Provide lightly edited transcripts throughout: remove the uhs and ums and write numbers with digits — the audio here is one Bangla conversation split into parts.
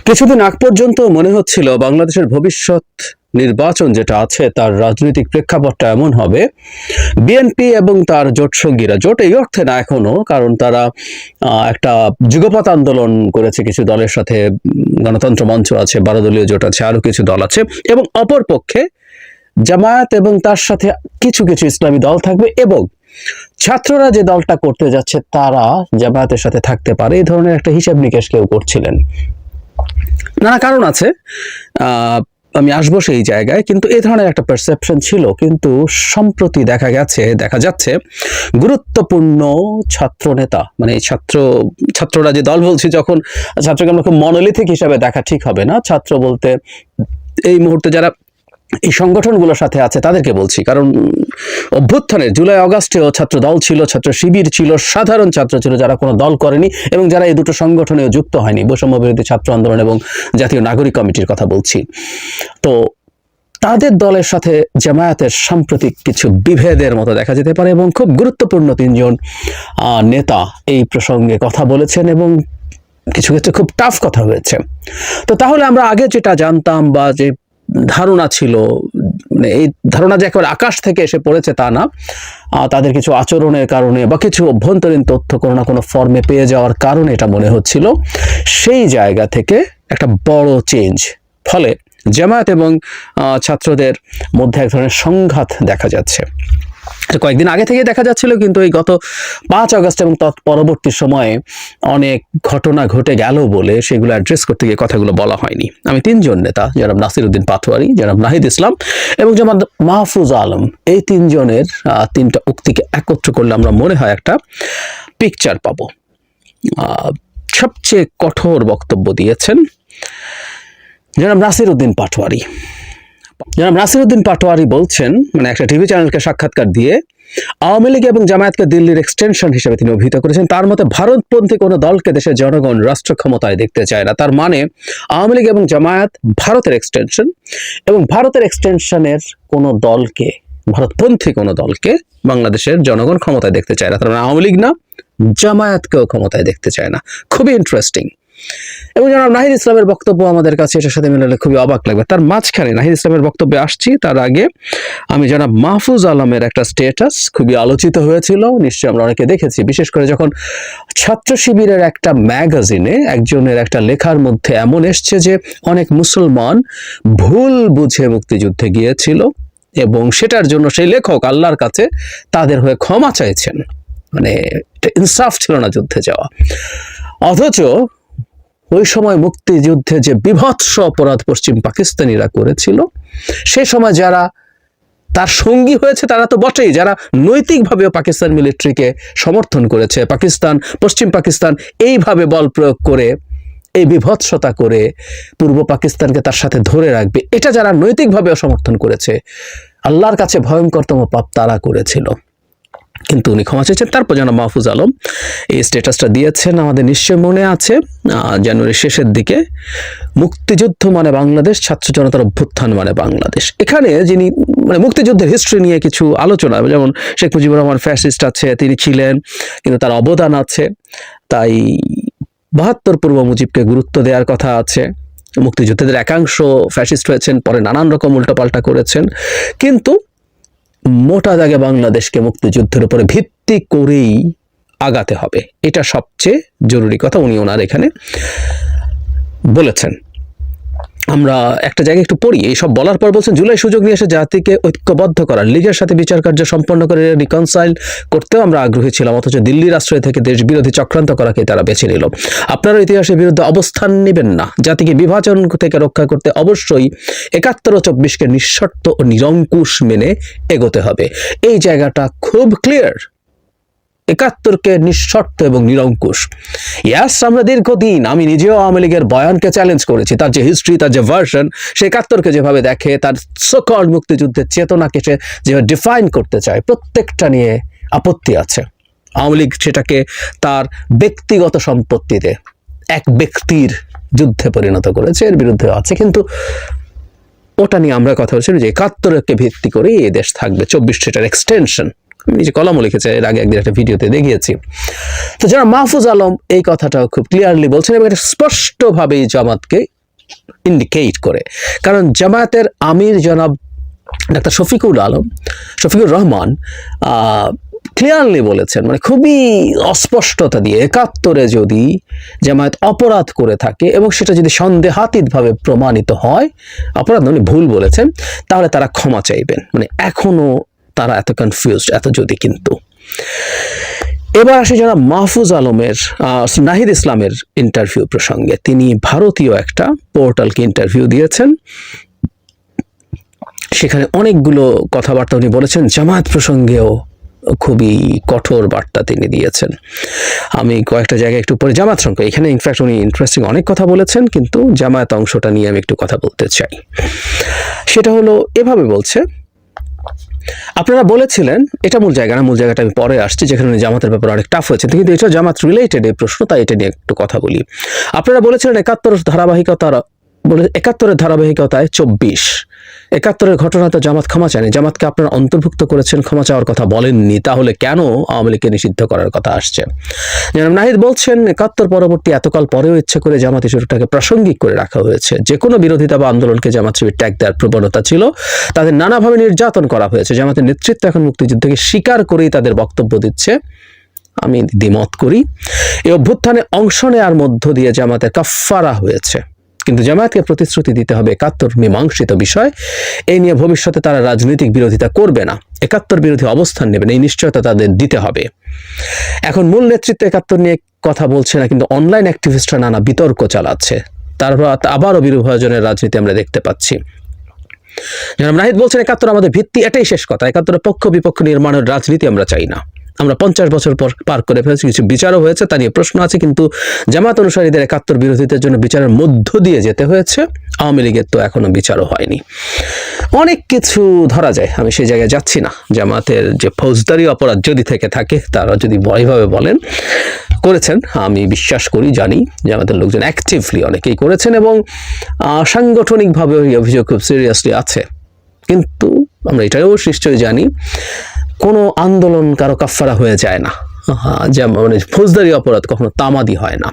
কিছুদিন আগ পর্যন্ত মনে হচ্ছিল বাংলাদেশের ভবিষ্যৎ নির্বাচন যেটা আছে তার রাজনৈতিক প্রেক্ষাপটটা এমন হবে, বিএনপি এবং তার জোট সঙ্গীরা, জোট এই অর্থে না এখনো, কারণ তারা একটা যুগপৎ আন্দোলন করেছে কিছু দলের সাথে, গণতন্ত্র মঞ্চ আছে, 12 দলীয় জোট আছে, আরো কিছু দল আছে, এবং অপর পক্ষে জামায়াত এবং তার সাথে কিছু কিছু ইসলামী দল থাকবে, এবং ছাত্ররা যে দলটা করতে যাচ্ছে তারা জামায়াতের সাথে থাকতে পারে। এই ধরনের একটা হিসাব নিকেশ কেউ করছিলেন। নানা কারণ আছে, আমি আসবো সেই জায়গায়, কিন্তু এই ধরনের একটা পারসেপশন ছিল। কিন্তু সম্প্রতি দেখা যাচ্ছে গুরুত্বপূর্ণ ছাত্র নেতা, মানে ছাত্ররা যে দল বলছি, যখন ছাত্রকে আমরা খুব মনোলিথিক হিসাবে দেখা ঠিক হবে না। ছাত্র বলতে এই মুহূর্তে যারা এই সংগঠনগুলোর সাথে আছে তাদেরকে বলছি, কারণ অভ্যুত্থানের জুলাই আগস্টেও ছাত্র দল ছিল, ছাত্র শিবির ছিল, সাধারণ ছাত্র ছিল যারা কোনো দল করেনি এবং যারা এই দুটো সংগঠনেও যুক্ত হয়নি, বৈষম্য বিরোধী ছাত্র আন্দোলন এবং জাতীয় নাগরিক কমিটির কথা বলছি। তো তাদের দলের সাথে জামায়াতের সাম্প্রতিক কিছু বিভেদের মতো দেখা যেতে পারে, এবং খুব গুরুত্বপূর্ণ 3 জন নেতা এই প্রসঙ্গে কথা বলেছেন এবং কিছু ক্ষেত্রে খুব টাফ কথা হয়েছে। তো তাহলে আমরা আগে যেটা জানতাম বা যে ধারণা ছিল, মানে এই ধারণা যে একেবারে আকাশ থেকে এসে পড়েছে তা না, তাদের কিছু আচরণের কারণে বা কিছু অভ্যন্তরীণ তথ্য কোনো না কোনো ফর্মে পেয়ে যাওয়ার কারণে এটা মনে হচ্ছিল। সেই জায়গা থেকে একটা বড় চেঞ্জ, ফলে জামায়াত এবং ছাত্রদের মধ্যে এক ধরনের সংঘাত দেখা যাচ্ছে। কয়েকদিন আগে থেকে দেখা যাচ্ছিল, কিন্তু এই গত 5 আগস্ট এবং পরবর্তী সময়ে অনেক ঘটনা ঘটে গেল বলে সেগুলো অ্যাড্রেস করতে গিয়ে কথাগুলো বলা হয়নি। আমি 3 জন নেতা, জনাব নাসিরউদ্দিন পাটোয়ারী, জনাব নাহিদ ইসলাম এবং জনাব মাহফুজ আলম, এই 3 জনের 3টা উক্তিকে একত্র করলে আমরা মনে হয় একটা পিকচার পাবো। সবচেয়ে কঠোর বক্তব্য দিয়েছেন জনাব নাসিরউদ্দিন পাটোয়ারী। জনাব নাসিরউদ্দিন পাটোয়ারী বলছেন, মানে একটা টিভি চ্যানেলকে সাক্ষাৎকার দিয়ে, আওয়ামী লীগ এবং জামায়াতকে দিল্লির এক্সটেনশন হিসেবে তিনি অভিহিত করেছেন। তার মতে ভারতপন্থী কোনো দলকে দেশের জনগণ রাষ্ট্র ক্ষমতায় দেখতে চায় না। তার মানে আওয়ামী লীগ এবং জামায়াত ভারতের এক্সটেনশন, এবং ভারতের এক্সটেনশনের কোনো দলকে, ভারতপন্থী কোনো দলকে বাংলাদেশের জনগণ ক্ষমতায় দেখতে চায় না। তার মানে আওয়ামী লীগ না, জামায়াতকেও ক্ষমতায় দেখতে চায় না। খুবই ইন্টারেস্টিং। এবং জনাব নাহিদ ইসলামের বক্তব্য আমাদের কাছে এটার সাথে মিলালে খুবই অবাক লাগবে। তার মাঝখানে নাহিদ ইসলামের বক্তব্যে আসছি, তার আগে আমি জনাব মাহফুজ আলমের একটা স্ট্যাটাস খুবই আলোচিত হয়েছিল, নিশ্চয়ই আমরা অনেকে দেখেছি, বিশেষ করে যখন ছাত্র শিবিরের একটা ম্যাগাজিনে একজনের একটা লেখার মধ্যে এমন এসছে যে অনেক মুসলমান ভুল বুঝে মুক্তিযুদ্ধে গিয়েছিল এবং সেটার জন্য সেই লেখক আল্লাহর কাছে তাদের হয়ে ক্ষমা চাইছেন। মানে এটা ইনসাফ ছিল না যুদ্ধে যাওয়া। অথচ ওই সময় মুক্তিযুদ্ধে যে বিভৎস অপরাধ পশ্চিম পাকিস্তানিরা করেছিল, সে সময় যারা তার সঙ্গী হয়েছে তারা তো বটেই, যারা নৈতিকভাবেও পাকিস্তান মিলিটারিকে সমর্থন করেছে, পশ্চিম পাকিস্তান এইভাবে বল প্রয়োগ করে, এই বিভৎসতা করে পূর্ব পাকিস্তানকে তার সাথে ধরে রাখবে, এটা যারা নৈতিকভাবেও সমর্থন করেছে, আল্লাহর কাছে ভয়ঙ্করতম পাপ তারা করেছিল। কিন্তু উনি ক্ষমা চেয়েছেন। তারপর যেন মাহফুজ আলম এই স্ট্যাটাসটা দিয়েছেন, আমাদের নিশ্চয় মনে আছে, জানুয়ারির শেষের দিকে, মুক্তিযুদ্ধ মানে বাংলাদেশ, ছাত্র জনতার অভ্যুত্থান মানে বাংলাদেশ। এখানে যিনি মানে মুক্তিযুদ্ধের হিস্ট্রি নিয়ে কিছু আলোচনা, যেমন শেখ মুজিবুর রহমান ফ্যাসিস্ট আছে, তিনি ছিলেন, কিন্তু তার অবদান আছে, তাই 72 পূর্ব মুজিবকে গুরুত্ব দেওয়ার কথা আছে। মুক্তিযুদ্ধের একাংশ ফ্যাসিস্ট হয়েছেন, পরে নানান রকম উল্টোপাল্টা করেছেন, কিন্তু মোটা দাগে বাংলাদেশকে মুক্তিযুদ্ধের উপরে ভিত্তি করেই আগাতে হবে, এটা সবচেয়ে জরুরি কথা উনি ওনার এখানে বলেছেন। আমরা একটা জায়গায় একটু পড়ি, এইসব বলার পর বলছেন, জুলাই সুযোগ নিয়ে এসে জাতিকে ঐক্যবদ্ধ করার, লীগের সাথে বিচার কার্য সম্পন্ন করে রিকনসাইল করতেও আমরা আগ্রহী ছিলাম, অথচ দিল্লির আশ্রয় থেকে দেশ বিরোধী চক্রান্ত করাকে তারা বেছে নিল। আপনারা ইতিহাসের বিরুদ্ধে অবস্থান নেবেন না, জাতিকে বিভাজন থেকে রক্ষা করতে অবশ্যই 71 ও 24কে নিঃশর্ত ও নিরঙ্কুশ মেনে এগোতে হবে। এই জায়গাটা খুব ক্লিয়ার, 71কে নিঃশর্ত এবং নিরঙ্কুশ। ইয়াস, আমরা দীর্ঘদিন, আমি নিজেও আওয়ামী লীগের বয়ানকে চ্যালেঞ্জ করেছি, তার যে হিস্ট্রি, তার যে ভার্সন, সে 71কে যেভাবে দেখে, তার সো-কল্ড মুক্তিযুদ্ধের চেতনাকে সে যেভাবে ডিফাইন করতে চায়, প্রত্যেকটা নিয়ে আপত্তি আছে। আওয়ামী লীগ সেটাকে তার ব্যক্তিগত সম্পত্তিতে এক ব্যক্তির যুদ্ধে পরিণত করেছে, এর বিরুদ্ধে আছে, কিন্তু ওটা নিয়ে আমরা কথা বলছি যে 71কে ভিত্তি করে এই দেশ থাকবে, 24 সেটার এক্সটেনশন। নিজে কলামও লিখেছে, এর আগে একদিন একটা ভিডিওতে দেখিয়েছি। তো যারা মাহফুজ আলম এই কথাটাও খুব ক্লিয়ারলি বলছেন এবং এটা স্পষ্টভাবেই জামাতকে ইন্ডিকেট করে। কারণ জামায়াতের আমির জনাব ডাক্তার শফিকুর রহমান ক্লিয়ারলি বলেছেন, মানে খুবই অস্পষ্টতা দিয়ে, ৭১ যদি জামায়াত অপরাধ করে থাকে এবং সেটা যদি সন্দেহাতীতভাবে প্রমাণিত হয়, অপরাধ উনি ভুল বলেছেন, তাহলে তারা ক্ষমা চাইবেন। মানে এখনো তারা এত কনফিউজড, এত যদি কিন্তু। এবার আসে যারা মাহফুজ আলমের নাহিদ ইসলামের ইন্টারভিউ প্রসঙ্গে। তিনি ভারতীয় একটা পোর্টালকে ইন্টারভিউ দিয়েছেন, সেখানে অনেকগুলো কথাবার্তা উনি বলেছেন, জামায়াত প্রসঙ্গেও খুবই কঠোর বার্তা তিনি দিয়েছেন। আমি কয়েকটা জায়গায় একটু পরে জামায়াত সংখ্যা, এখানে ইনফ্যাক্ট উনি ইন্টারেস্টিং অনেক কথা বলেছেন, কিন্তু জামায়াত অংশটা নিয়ে আমি একটু কথা বলতে চাই। সেটা হলো এভাবে বলছে, আপনারা বলেছিলেন, এটা মূল জায়গা না, মূল জায়গাটা আমি পরে আসছি, যেখানে উনি জামাতের ব্যাপারে অনেক টাফ হয়েছে, কিন্তু এটা জামাত রিলেটেড এই প্রশ্ন, তাই এটা নিয়ে একটু কথা বলি। আপনারা বলেছিলেন ৭১ ধারাবাহিকতায় ২৪, ৭১ ঘটনাতে জামাত ক্ষমা চায়নি, জামাতকে আপনারা অন্তর্ভুক্ত করেছেন, ক্ষমা চাওয়ার কথা বলেননি, তাহলে কেন আওয়ামী লীগকে নিষিদ্ধ করার কথা আসছে? জনাব নাহিদ বলছেন, ৭১ পরবর্তী এতকাল পরেও ইচ্ছে করে জামাত ইস্যুটাকে প্রাসঙ্গিক করে রাখা হয়েছে। যে কোনো বিরোধিতা বা আন্দোলনকে জামাত শিবির ট্যাগ দেওয়ার প্রবণতা ছিল, তাদের নানাভাবে নির্যাতন করা হয়েছে। জামাতের নেতৃত্ব এখন মুক্তিযুদ্ধকে স্বীকার করেই তাদের বক্তব্য দিচ্ছে, আমি দ্বিমত করি। এই অভ্যুত্থানে অংশ নেওয়ার মধ্য দিয়ে জামাতের কাফফারা হয়েছে, কিন্তু জামায়াতকে প্রতিশ্রুতি দিতে হবে ৭১ মীমাংসিত বিষয়, এই নিয়ে ভবিষ্যতে তারা রাজনৈতিক বিরোধিতা করবে না, ৭১ বিরোধী অবস্থান নেবেন, এই নিশ্চয়তা তাদের দিতে হবে। এখন মূল নেতৃত্ব ৭১ নিয়ে কথা বলছে না, কিন্তু অনলাইন অ্যাক্টিভিস্টরা নানা বিতর্ক চালাচ্ছে, তারপর আবারও বিভাজনের রাজনীতি আমরা দেখতে পাচ্ছি। জনাব নাহিদ বলছেন, ৭১ আমাদের ভিত্তি, এটাই শেষ কথা, ৭১ পক্ষ বিপক্ষ নির্মাণের রাজনীতি আমরা চাই না। আমরা 50 বছর পর পার করে ফেলেছি, কিছু বিচারও হয়েছে, তা নিয়ে প্রশ্ন আছে, কিন্তু জামাত অনুসারীদের ৭১ বিরোধীদের জন্য বিচারের মধ্য দিয়ে যেতে হয়েছে, আওয়ামী লীগের তো এখনো বিচারও হয়নি। অনেক কিছু ধরা যায়, আমি সেই জায়গায় যাচ্ছি না। জামাতের যে ফৌজদারি অপরাধ যদি থেকে থাকে, তারা যদি এইভাবে বলেন করেছেন, আমি বিশ্বাস করি, জানি জামাতের লোকজন অ্যাক্টিভলি অনেকেই করেছেন এবং সাংগঠনিকভাবে ওই অভিযোগ খুব সিরিয়াসলি আছে, কিন্তু আমরা এটাও নিশ্চয়ই জানি কোনো আন্দোলন কারো কাফফারা হয়ে যায় না, মানে ফৌজদারি অপরাধ কখনো তামাদি হয় না।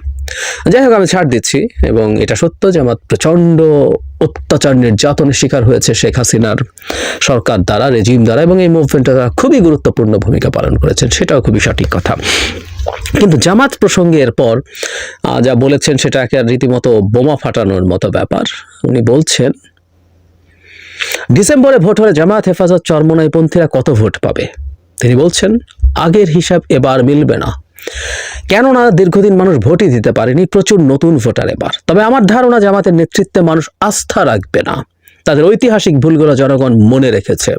যাই হোক, আমি ছাড় দিচ্ছি, এবং এটা সত্য যে আমার প্রচণ্ড অত্যাচার নির্যাতনের শিকার হয়েছে শেখ হাসিনার সরকার দ্বারা, রেজিম দ্বারা, এবং এই মুভমেন্টে তারা খুবই গুরুত্বপূর্ণ ভূমিকা পালন করেছেন, সেটাও খুবই সঠিক কথা। কিন্তু জামাত প্রসঙ্গের পর যা বলেছেন সেটা একটা রীতিমতো বোমা ফাটানোর মতো ব্যাপার। উনি বলছেন, ডিসেম্বরে ভোট হলে জামায়াত, হেফাজত, চরমোনাইপন্থীরা কত ভোট পাবে? তিনি বলছেন, আগের হিসাব এবার মিলবে না, কেননা দীর্ঘদিন মানুষ ভোটই দিতে পারেনি, প্রচুর নতুন ভোটার এবার। তবে আমার ধারণা জামাতের নেতৃত্বে মানুষ আস্থা রাখবে না, তাদের ঐতিহাসিক ভুলগুলো জনগণ মনে রেখেছে।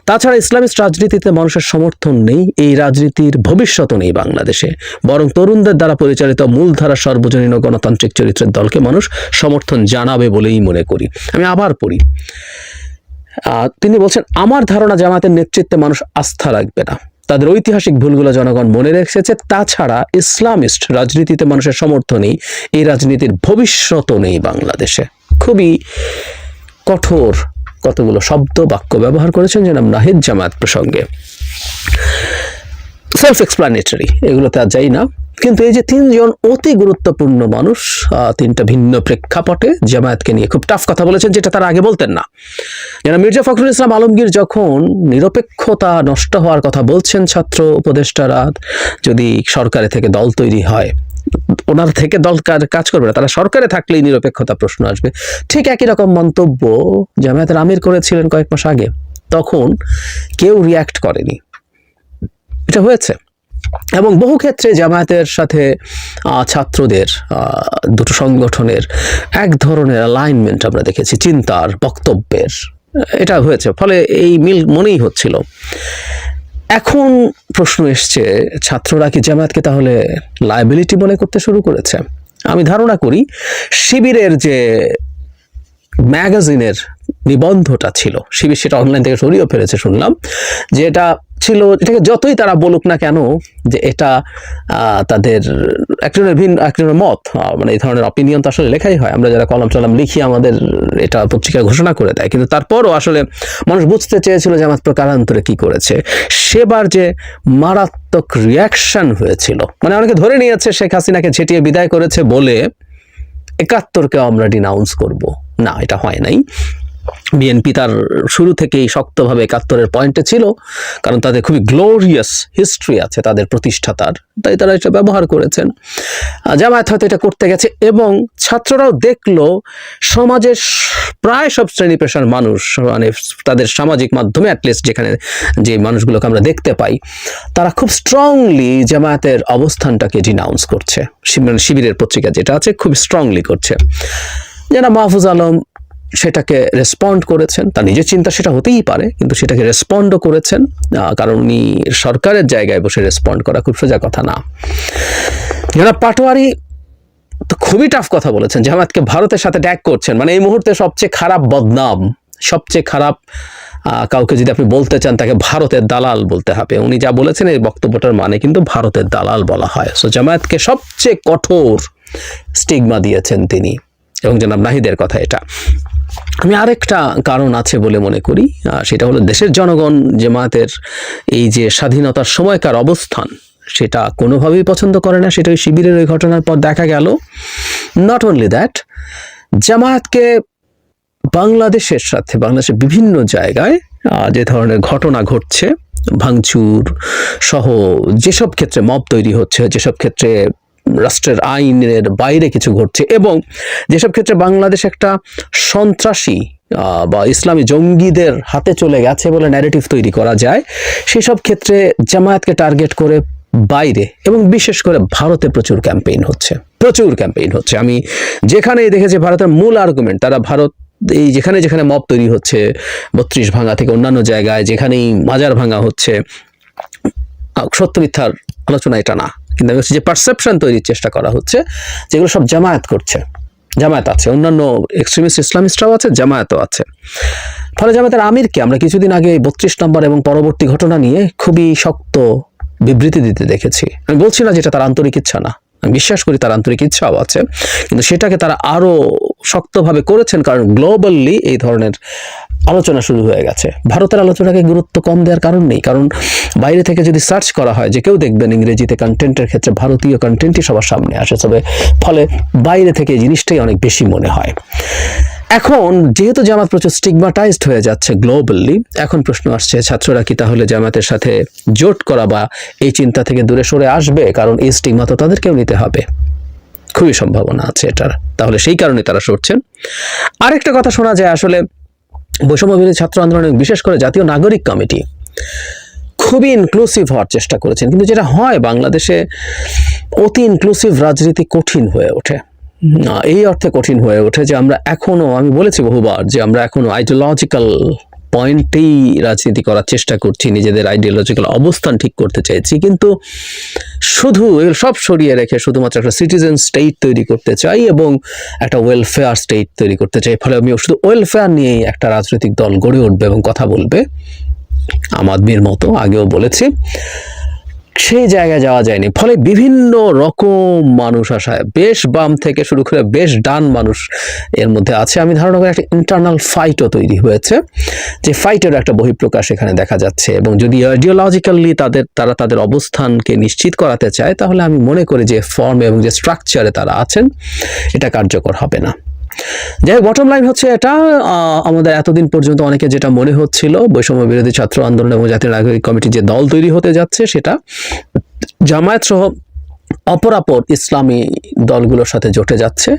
তাছাড়া ইসলামিস্ট রাজনীতিতে মানুষের সমর্থন নেই, এই রাজনীতির ভবিষ্যৎ নেই বাংলাদেশে, বরং তরুণদের দ্বারা পরিচালিত মূলধারা সর্বজনীন গণতান্ত্রিক চরিত্রের দলকে মানুষ সমর্থন জানাবে বলেই মনে করি। আমি আবার পড়ি, তিনি বলছেন, আমার ধারণা জামাতের নেতৃত্বে মানুষ আস্থা রাখবে না, তাদের ঐতিহাসিক ভুলগুলো জনগণ মনে রেখেছে। তাছাড়া ইসলামিস্ট রাজনীতিতে মানুষের সমর্থন নেই, এই রাজনীতির ভবিষ্যৎ নেই বাংলাদেশে। খুবই কঠোর কতগুলো শব্দ বাক্য ব্যবহার করেছেন জনাব নাহিদ জামায়াত প্রসঙ্গে। সেলফ এক্সপ্লানেটরি, এগুলোতে আর যাই না, কিন্তু এই যে তিনজন অতি গুরুত্বপূর্ণ মানুষ, তিনটা ভিন্ন প্রেক্ষাপটে জামায়াতকে নিয়ে খুব টাফ কথা বলেছেন, যেটা তারা আগে বলতেন না। যেন মির্জা ফখরুল ইসলাম আলমগীর যখন নিরপেক্ষতা নষ্ট হওয়ার কথা বলছেন, ছাত্র উপদেষ্টারা যদি সরকারে থেকে দল তৈরি হয়, ওনার থেকে দল কাজ করবে না, তারা সরকারে থাকলেই নিরপেক্ষতা প্রশ্ন আসবে, ঠিক একই রকম মন্তব্য জামায়াতের আমির করেছিলেন কয়েক মাস আগে, তখন কেউ রিয়াক্ট করেনি। এটা হয়েছে, এবং বহু ক্ষেত্রে জামায়াতের সাথে ছাত্রদের, দুটো সংগঠনের এক ধরনের অ্যালাইনমেন্ট আমরা দেখেছি, চিন্তার, বক্তব্যের, এটা হয়েছে, ফলে এই মিল মনেই হচ্ছিল। এখন প্রশ্ন এসছে, ছাত্ররা কি জামায়াতকে তাহলে লায়াবিলিটি মনে করতে শুরু করেছে? আমি ধারণা করি শিবিরের যে ম্যাগাজিনের নিবন্ধটা ছিল, শিবির সেটা অনলাইন থেকে সরিয়ে ফেলেছে শুনলাম, যে এটা ছিল, এটাকে যতই তারা বলুক না কেন যে এটা তাদের একজনের মত, মানে এই ধরনের অপিনিয়ন তো আসলে লেখাই হয়, আমরা যারা কলাম টলাম লিখি আমাদের এটা পত্রিকায় ঘোষণা করে দেয়, কিন্তু তারপরও আসলে মানুষ বুঝতে চেয়েছিল যে আমার প্রকারান্তরে কি করেছে। সেবার যে মারাত্মক রিয়াকশন হয়েছিল, মানে অনেকে ধরে নিয়েছে শেখ হাসিনাকে ঝেঁটিয়ে বিদায় করেছে বলে 71-কে আমরা ডিনাউন্স করব, না, এটা হয় নাই। বিএনপি তার শুরু থেকেই শক্তভাবে 71-এর পয়েন্টে ছিল, কারণ তাদের খুবই গ্লোরিয়াস হিস্ট্রি আছে তাদের প্রতিষ্ঠাতার, তাই তারা এটা ব্যবহার করেছেন। জামায়াত হয়তো এটা করতে গেছে, এবং ছাত্ররাও দেখলো সমাজের প্রায় সব শ্রেণী পেশার মানুষ, মানে তাদের সামাজিক মাধ্যমে অ্যাটলিস্ট যেখানে যে মানুষগুলোকে আমরা দেখতে পাই, তারা খুব স্ট্রংলি জামায়াতের অবস্থানটাকে ডিনাউন্স করছে। শিবিরের পত্রিকা যেটা আছে খুব স্ট্রংলি করছে। যারা মাহফুজ আলম সেটাকে রেসপন্ড করেছেন, তার নিজের চিন্তা সেটা হতেই পারে, কিন্তু সেটাকে রেসপন্ডও করেছেন, কারণ উনি সরকারের জায়গায় বসে রেসপন্ড করা খুব সোজা কথা না। জনাব পাটোয়ারি তো খুবই টাফ কথা বলেছেন, জামায়াতকে ভারতের সাথে ট্যাগ করছেন, মানে এই মুহূর্তে সবচেয়ে খারাপ বদনাম, সবচেয়ে খারাপ কাউকে যদি আপনি বলতে চান তাকে ভারতের দালাল বলতে হবে। উনি যা বলেছেন এই বক্তব্যটার মানে কিন্তু ভারতের দালাল বলা হয়। সো জামায়াতকে সবচেয়ে কঠোর স্টিগমা দিয়েছেন তিনি, এবং জনাব নাহিদের কথা এটা। আমি আরেকটা কারণ আছে বলে মনে করি, সেটা হলো দেশের জনগণ জামায়াতের এই যে স্বাধীনতার সময়কার অবস্থান সেটা কোনোভাবেই পছন্দ করে না। সেটা শিবিরের ওই ঘটনার পর দেখা গেল। নট অনলি দ্যাট, জামায়াতকে বাংলাদেশের সাথে, বাংলাদেশের বিভিন্ন জায়গায় যে ধরনের ঘটনা ঘটছে, ভাঙচুর সহ যেসব ক্ষেত্রে মব তৈরি হচ্ছে, যেসব ক্ষেত্রে রাষ্ট্রের আইনের বাইরে কিছু ঘটছে, এবং যেসব ক্ষেত্রে বাংলাদেশ একটা সন্ত্রাসী বা ইসলামী জঙ্গিদের হাতে চলে গেছে বলে ন্যারেটিভ তৈরি করা যায়, সেসব ক্ষেত্রে জামায়াতকে টার্গেট করে বাইরে এবং বিশেষ করে ভারতে প্রচুর ক্যাম্পেইন হচ্ছে। আমি যেখানেই দেখেছি ভারতের মূল আর্গুমেন্ট, তারা ভারত এই যেখানে যেখানে মব তৈরি হচ্ছে 32 ভাঙা থেকে অন্যান্য জায়গায় যেখানেই মাজার ভাঙা হচ্ছে, সত্য মিথ্যার আলোচনা এটা না, কিন্তু যে পারসেপশন তৈরির চেষ্টা করা হচ্ছে যেগুলো সব জামায়াত করছে, জামায়াত আছে, অন্যান্য এক্সট্রিমিস্ট ইসলামিস্টরাও আছে, জামায়াতও আছে। ফলে জামায়াতের আমিরকে আমরা কিছুদিন আগে 32 নম্বর এবং পরবর্তী ঘটনা নিয়ে খুবই শক্ত বিবৃতি দিতে দেখেছি। আমি বলছি না যেটা তার আন্তরিক ইচ্ছা না, আমি বিশ্বাস করি তার আন্তরিক ইচ্ছাও আছে, কিন্তু সেটাকে তারা আরো শক্তভাবে করেছেন, কারণ গ্লোবালি এই ধরনের আলোচনা শুরু হয়ে গেছে। ভারতের আলোচনাকে গুরুত্ব কম দেওয়ার কারণ নেই, কারণ বাইরে থেকে যদি সার্চ করা হয়, যে কেউ দেখবেন ইংরেজিতে কন্টেন্টের ক্ষেত্রে ভারতীয় কন্টেন্টই সবার সামনে আসে, তবে ফলে বাইরে থেকে এই জিনিসটাই অনেক বেশি মনে হয়। এখন যেহেতু জামাত প্রচুর স্টিগমাটাইজড হয়ে যাচ্ছে গ্লোবালি, এখন প্রশ্ন আসছে ছাত্ররা কি তাহলে জামাতের সাথে জোট করা বা এই চিন্তা থেকে দূরে সরে আসবে? কারণ এই স্টিগমা তো তাদেরকেও নিতে হবে, খুবই সম্ভাবনা আছে এটার। তাহলে সেই কারণে তারা সরছেন। আরেকটা কথা শোনা যায়, আসলে বৈষম্য বিরোধী ছাত্র আন্দোলনের বিশেষ করে জাতীয় নাগরিক কমিটি খুবই ইনক্লুসিভ হওয়ার চেষ্টা করেছেন, কিন্তু যেটা হয় বাংলাদেশে অতি ইনক্লুসিভ রাজনীতি কঠিন হয়ে ওঠে। এই অর্থে কঠিন হয়ে ওঠে যে আমরা এখনো, আমি বলেছি বহুবার যে আমরা এখনো আইডিওলজিক্যাল পয়েন্টেই রাজনীতি করার চেষ্টা করছি, নিজেদের আইডিওলজিক্যাল অবস্থান ঠিক করতে চাইছি, কিন্তু শুধু সব সরিয়ে রেখে শুধুমাত্র একটা সিটিজেন স্টেট তৈরি করতে চাই এবং একটা ওয়েলফেয়ার স্টেট তৈরি করতে চাই। ফলে আমি শুধু ওয়েলফেয়ার নিয়েই একটা রাজনৈতিক দল গড়ে উঠবে এবং কথা বলবে, আম আদমির মতো, আগেও বলেছি, সেই জায়গায় যাওয়া যায়নি। ফলে বিভিন্ন রকম মানুষ আসায়, বেশ বাম থেকে শুরু করে বেশ ডান মানুষ এর মধ্যে আছে। আমি ধারণা করি একটা ইন্টারনাল ফাইটও তৈরি হয়েছে, যে ফাইটের একটা বহিঃপ্রকাশ এখানে দেখা যাচ্ছে। এবং যদি আইডিওলজিক্যালি তারা তাদের অবস্থানকে নিশ্চিত করাতে চায়, তাহলে আমি মনে করি যে ফর্ম এবং যে স্ট্রাকচারে তারা আছেন এটা কার্যকর হবে না। যাই হোক, বটম লাইন হচ্ছে এটা, আমাদের এতদিন পর্যন্ত অনেকে যেটা মনে হচ্ছিল বৈষম্য বিরোধী ছাত্র আন্দোলন এবং জাতীয় নাগরিক কমিটি যে দল তৈরি হতে যাচ্ছে, সেটা জামায়াত সহ অপরাপর ইসলামী দলগুলোর সাথে জোটে যাচ্ছে,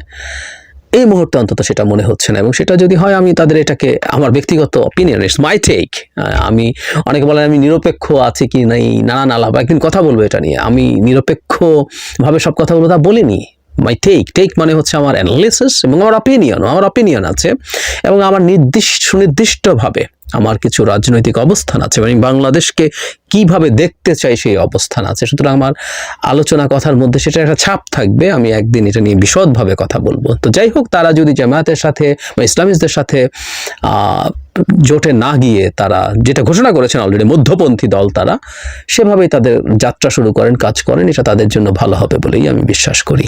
এই মুহূর্তে অন্তত সেটা মনে হচ্ছে না। এবং সেটা যদি হয়, আমি তাদের এটাকে, আমার ব্যক্তিগত অপিনিয়ন, ইটস মাই টেক, আমি অনেকে বলেন আমি নিরপেক্ষ আছি কি নাই, নানান আলাপ, একদিন কথা বলবো এটা নিয়ে। আমি নিরপেক্ষভাবে সব কথা বলবো তা বলিনি। মাই টেক মানে হচ্ছে আমার অ্যানালিসিস এবং আমার অপিনিয়ন আছে, এবং আমার সুনির্দিষ্টভাবে আমার কিছু রাজনৈতিক অবস্থান আছে, মানে বাংলাদেশকে কিভাবে দেখতে চাই সেই অবস্থান আছে। সুতরাং আমার আলোচনা কথার মধ্যে সেটা একটা ছাপ থাকবে, আমি একদিন এটা নিয়ে বিশদভাবে কথা বলবো। তো যাই হোক, তারা যদি জামায়াতের সাথে বা ইসলামিস্টদের সাথে জোটে না গিয়ে তারা যেটা ঘোষণা করেছেন অলরেডি, মধ্যপন্থী দল, তারা সেভাবেই তাদের যাত্রা শুরু করেন, কাজ করেন, এটা তাদের জন্য ভালো হবে বলেই আমি বিশ্বাস করি।